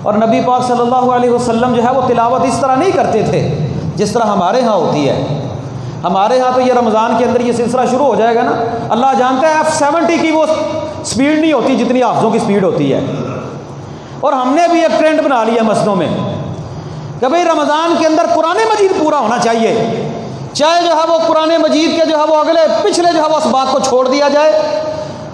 اور نبی پاک صلی اللہ علیہ وسلم جو ہے وہ تلاوت اس طرح نہیں کرتے تھے جس طرح ہمارے ہاں ہوتی ہے۔ ہمارے ہاں تو یہ رمضان کے اندر یہ سلسلہ شروع ہو جائے گا نا، اللہ جانتا ہے F70 کی وہ سپیڈ نہیں ہوتی جتنی حافظوں کی سپیڈ ہوتی ہے۔ اور ہم نے بھی ایک ٹرینڈ بنا لیا مسجدوں میں کہ بھئی رمضان کے اندر قرآن مجید پورا ہونا چاہیے، چاہے جو ہے وہ قرآن مجید کے جو ہے وہ اگلے پچھلے جو ہے وہ اسباق کو چھوڑ دیا جائے،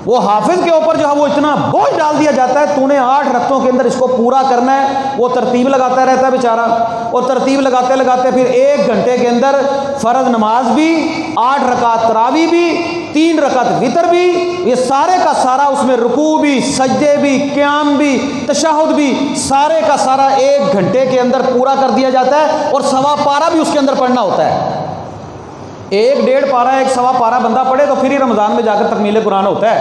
وہ حافظ کے اوپر جو ہے وہ اتنا بوجھ ڈال دیا جاتا ہے، تو نے 8 رکعتوں کے اندر اس کو پورا کرنا ہے، وہ ترتیب لگاتا رہتا ہے بیچارہ، اور ترتیب لگاتے لگاتے پھر 1 گھنٹے کے اندر فرض نماز بھی، 8 رکعت تراویح بھی، 3 رکعت وتر بھی، یہ سارے کا سارا اس میں رکوع بھی، سجدے بھی، قیام بھی، تشہد بھی، سارے کا سارا 1 گھنٹے کے اندر پورا کر دیا جاتا ہے، اور سوا پارہ بھی اس کے اندر پڑھنا ہوتا ہے۔ 1 ڈیڑھ پارہ 1 سوا پارہ بندہ پڑھے تو پھر ہی رمضان میں جا کر تکمیل قرآن ہوتا ہے۔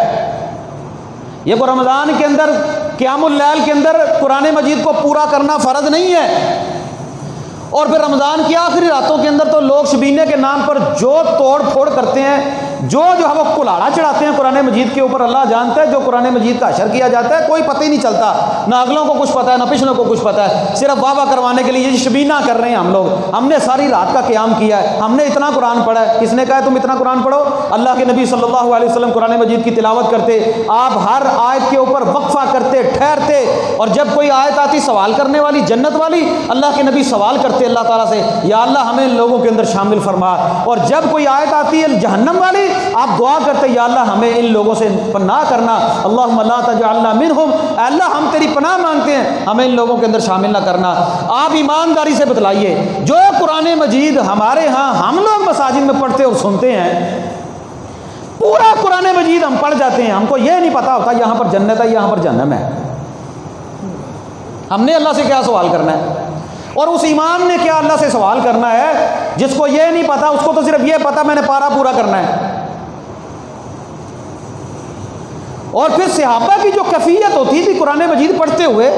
یہ کو رمضان کے اندر قیام اللیل کے اندر قرآن مجید کو پورا کرنا فرض نہیں ہے، اور پھر رمضان کی آخری راتوں کے اندر تو لوگ شبینے کے نام پر جو توڑ پھوڑ کرتے ہیں، جو ہے وہ کلاڑا چڑھاتے ہیں قرآن مجید کے اوپر۔ اللہ جانتا ہے جو قرآن مجید کا حشر کیا جاتا ہے کوئی پتہ ہی نہیں چلتا، نہ اگلوں کو کچھ پتہ ہے نہ پچھلوں کو کچھ پتہ ہے، صرف واہ واہ کروانے کے لیے یہ شبینہ کر رہے ہیں ہم لوگ۔ ہم نے ساری رات کا قیام کیا ہے، ہم نے اتنا قرآن پڑھا ہے۔ کس نے کہا ہے تم اتنا قرآن پڑھو؟ اللہ کے نبی صلی اللہ علیہ وسلم قرآن مجید کی تلاوت کرتے، آپ ہر آیت کے اوپر وقفہ کرتے، ٹھہرتے، اور جب کوئی آیت آتی سوال کرنے والی جنت والی، اللہ کے نبی سوال کرتے اللہ تعالیٰ سے، یا اللہ ہمیں ان لوگوں کے اندر شامل فرما، اور جب کوئی آیت آتی ہے جہنم والی، آپ دعا کرتے یا اللہ ہمیں ان لوگوں سے پناہ کرنا، اللہم لا تجعلنا منہم، اے اللہ ہم تیری پناہ مانگتے ہیں ہمیں ان لوگوں کے اندر شامل نہ کرنا۔ آپ ایمانداری سے بتلائیے، جو قرآن مجید ہمارے ہاں ہم لوگ مساجد میں پڑھتے اور سنتے ہیں، پورا قرآن مجید ہم پڑھ جاتے ہیں، ہم کو یہ نہیں پتا ہوتا یہاں پر جنت ہے یہاں پر جہنم ہے، ہم نے اللہ سے کیا سوال کرنا ہے؟ اور اس امام نے کیا اللہ سے سوال کرنا ہے جس کو یہ نہیں پتا؟ اس کو تو صرف یہ پتا میں نے پارا پورا کرنا ہے۔ اور پھر صحابہ کی جو کیفیت ہوتی تھی قرآن مجید پڑھتے ہوئے،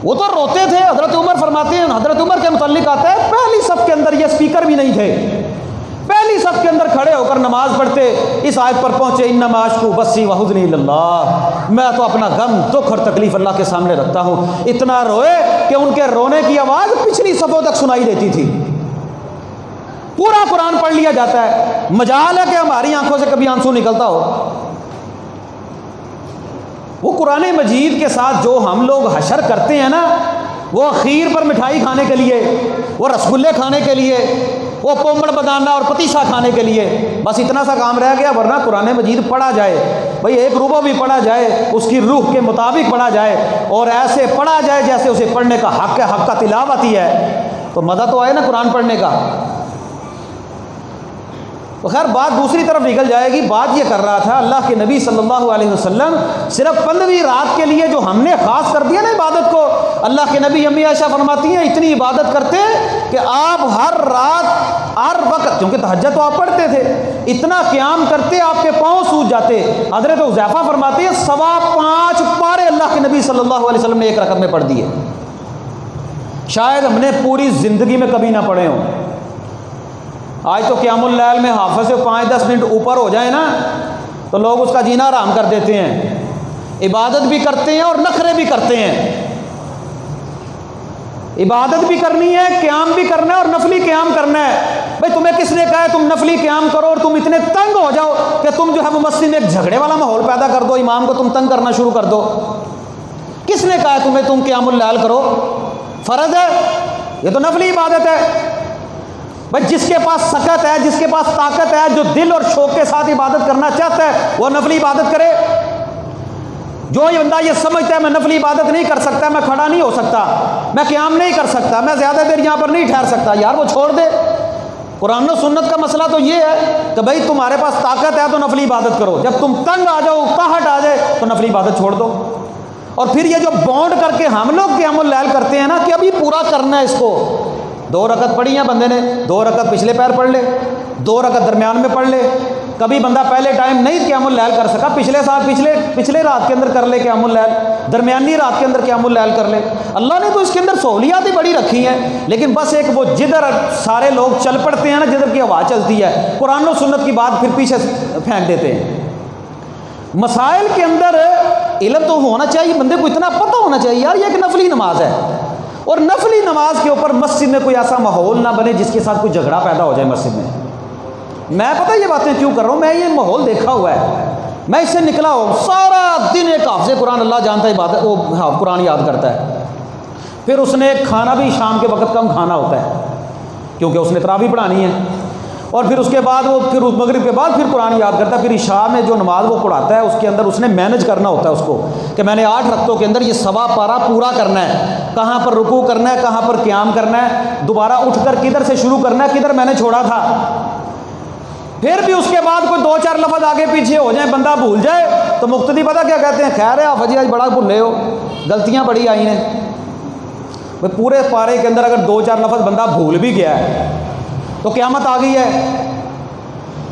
وہ تو روتے تھے۔ حضرت عمر فرماتے ہیں، حضرت عمر کے متعلق آتا ہے پہلی صف کے اندر یہ اسپیکر بھی نہیں تھے، پہلی صف کے اندر کھڑے ہو کر نماز پڑھتے، اس آیت پر پہنچے انما اشکو بثی وحزنی اللہ، میں تو اپنا غم دکھ اور تکلیف اللہ کے سامنے رکھتا ہوں۔ اتنا روئے کہ ان کے رونے کی آواز پچھلی صفوں تک سنائی دیتی تھی۔ پورا قرآن پڑھ لیا جاتا ہے، مجال ہے کہ ہماری آنکھوں سے کبھی آنسو نکلتا ہو۔ وہ قرآن مجید کے ساتھ جو ہم لوگ حشر کرتے ہیں نا، وہ خیر پر مٹھائی کھانے کے لیے، وہ رسگلے کھانے کے لیے، وہ پومڑ بادانہ اور پتیسہ کھانے کے لیے، بس اتنا سا کام رہ گیا۔ ورنہ قرآن مجید پڑھا جائے، بھئی 1 ربع بھی پڑھا جائے، اس کی روح کے مطابق پڑھا جائے، اور ایسے پڑھا جائے جیسے اسے پڑھنے کا حق ہے، حق کا تلاوت ہی ہے، تو مزہ تو آئے نا قرآن پڑھنے کا۔ تو خیر بات دوسری طرف نکل جائے گی۔ بات یہ کر رہا تھا اللہ کے نبی صلی اللہ علیہ وسلم صرف 15ویں رات کے لیے جو ہم نے خاص کر دیا نا عبادت کو، اللہ کے نبی امی عائشہ فرماتی ہیں اتنی عبادت کرتے کہ آپ ہر رات ہر وقت، کیونکہ تہجد تو آپ پڑھتے تھے، اتنا قیام کرتے آپ کے پاؤں سوج جاتے۔ حضرت حذیفہ فرماتے ہیں 5.25 پارے اللہ کے نبی صلی اللہ علیہ وسلم نے 1 رکعت میں پڑھ دیے، شاید ہم نے پوری زندگی میں کبھی نہ پڑھے ہوں۔ آج تو قیام اللیل میں حافظ سے 5-10 منٹ اوپر ہو جائے نا تو لوگ اس کا جینا حرام کر دیتے ہیں۔ عبادت بھی کرتے ہیں اور نخرے بھی کرتے ہیں، عبادت بھی کرنی ہے، قیام بھی کرنا ہے، اور نفلی قیام کرنا ہے۔ بھئی تمہیں کس نے کہا ہے تم نفلی قیام کرو اور تم اتنے تنگ ہو جاؤ کہ تم جو ہے وہ مسجد میں ایک جھگڑے والا ماحول پیدا کر دو، امام کو تم تنگ کرنا شروع کر دو؟ کس نے کہا ہے تمہیں تم قیام اللیل کرو؟ فرض ہے، یہ تو نفلی عبادت ہے۔ بھائی جس کے پاس سکت ہے، جس کے پاس طاقت ہے، جو دل اور شوق کے ساتھ عبادت کرنا چاہتا ہے وہ نفلی عبادت کرے۔ جو یہ بندہ یہ سمجھتا ہے میں نفلی عبادت نہیں کر سکتا، میں کھڑا نہیں ہو سکتا، میں قیام نہیں کر سکتا، میں زیادہ دیر یہاں پر نہیں ٹھہر سکتا، یار وہ چھوڑ دے۔ قرآن و سنت کا مسئلہ تو یہ ہے کہ بھائی تمہارے پاس طاقت ہے تو نفلی عبادت کرو، جب تم تنگ آ جاؤ، قہٹ آ جائے تو نفلی عبادت چھوڑ دو۔ اور پھر یہ جو بونڈ کر کے ہم لوگ قیام اللیل کرتے ہیں نا کہ ابھی پورا کرنا ہے اس کو، 2 رکعت پڑھی ہیں بندے نے، 2 رکعت پچھلے پیر پڑھ لے، 2 رکعت درمیان میں پڑھ لے۔ کبھی بندہ پہلے ٹائم نہیں قیام اللیل کر سکا، پچھلے سال پچھلے رات کے اندر کر لے قیام اللیل، درمیانی رات کے اندر قیام اللیل کر لے۔ اللہ نے تو اس کے اندر سہولیات ہی بڑی رکھی ہیں، لیکن بس ایک وہ جدھر سارے لوگ چل پڑتے ہیں نا، جدھر کی ہوا چلتی ہے، قرآن و سنت کی بات پھر پیچھے پھینک دیتے ہیں۔ مسائل کے اندر علم تو ہونا چاہیے بندے کو، اتنا پتہ ہونا چاہیے یار یہ ایک نفلی نماز ہے، اور نفلی نماز کے اوپر مسجد میں کوئی ایسا ماحول نہ بنے جس کے ساتھ کوئی جھگڑا پیدا ہو جائے مسجد میں۔ میں پتہ یہ باتیں کیوں کر رہا ہوں، میں یہ ماحول دیکھا ہوا ہے، میں اس سے نکلا ہوں، سارا دن ایک حافظ قرآن اللہ جانتا ہے عبادت وہ قرآن یاد کرتا ہے، پھر اس نے کھانا بھی شام کے وقت کم کھانا ہوتا ہے کیونکہ اس نے تراویح پڑھانی ہے، اور پھر اس کے بعد وہ پھر مغرب کے بعد پھر قرآن یاد کرتا ہے، پھر عشاء میں جو نماز وہ پڑھاتا ہے اس کے اندر اس نے مینج کرنا ہوتا ہے اس کو کہ میں نے 8 رکعتوں کے اندر یہ سوا پارا پورا کرنا ہے، کہاں پر رکوع کرنا ہے، کہاں پر قیام کرنا ہے، دوبارہ اٹھ کر کدھر سے شروع کرنا ہے، کدھر میں نے چھوڑا تھا۔ پھر بھی اس کے بعد کوئی 2-4 لفظ آگے پیچھے ہو جائیں، بندہ بھول جائے تو مقتدی پتہ کیا کہتے ہیں، خیر ہے حافظ جی آج بڑا بھولے ہو، غلطیاں بڑی آئی ہیں۔ پورے پارے کے اندر اگر 2-4 لفظ بندہ بھول بھی گیا ہے تو قیامت آ گئی ہے،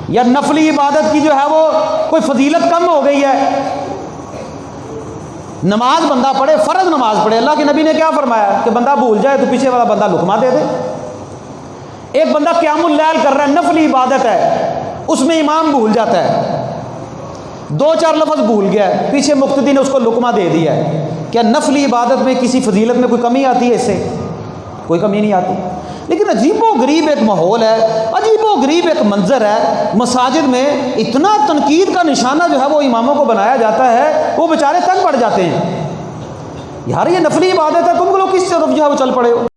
یا نفلی عبادت کی جو ہے وہ کوئی فضیلت کم ہو گئی ہے۔ نماز بندہ پڑھے، فرض نماز پڑھے، اللہ کے نبی نے کیا فرمایا کہ بندہ بھول جائے تو پیچھے والا بندہ لقمہ دے دے۔ ایک بندہ قیام اللیل کر رہا ہے، نفلی عبادت ہے، اس میں امام بھول جاتا ہے، 2-4 لفظ بھول گیا ہے، پیچھے مقتدی نے اس کو لقمہ دے دیا ہے، کیا نفلی عبادت میں کسی فضیلت میں کوئی کمی آتی ہے؟ اس سے کوئی کمی نہیں آتی۔ لیکن عجیب و غریب ایک ماحول ہے، عجیب و غریب ایک منظر ہے، مساجد میں اتنا تنقید کا نشانہ جو ہے وہ اماموں کو بنایا جاتا ہے، وہ بیچارے تنگ پڑ جاتے ہیں، یار یہ نفلی عبادت ہے، تم لوگ کس طرف جو ہے وہ چل پڑے ہو۔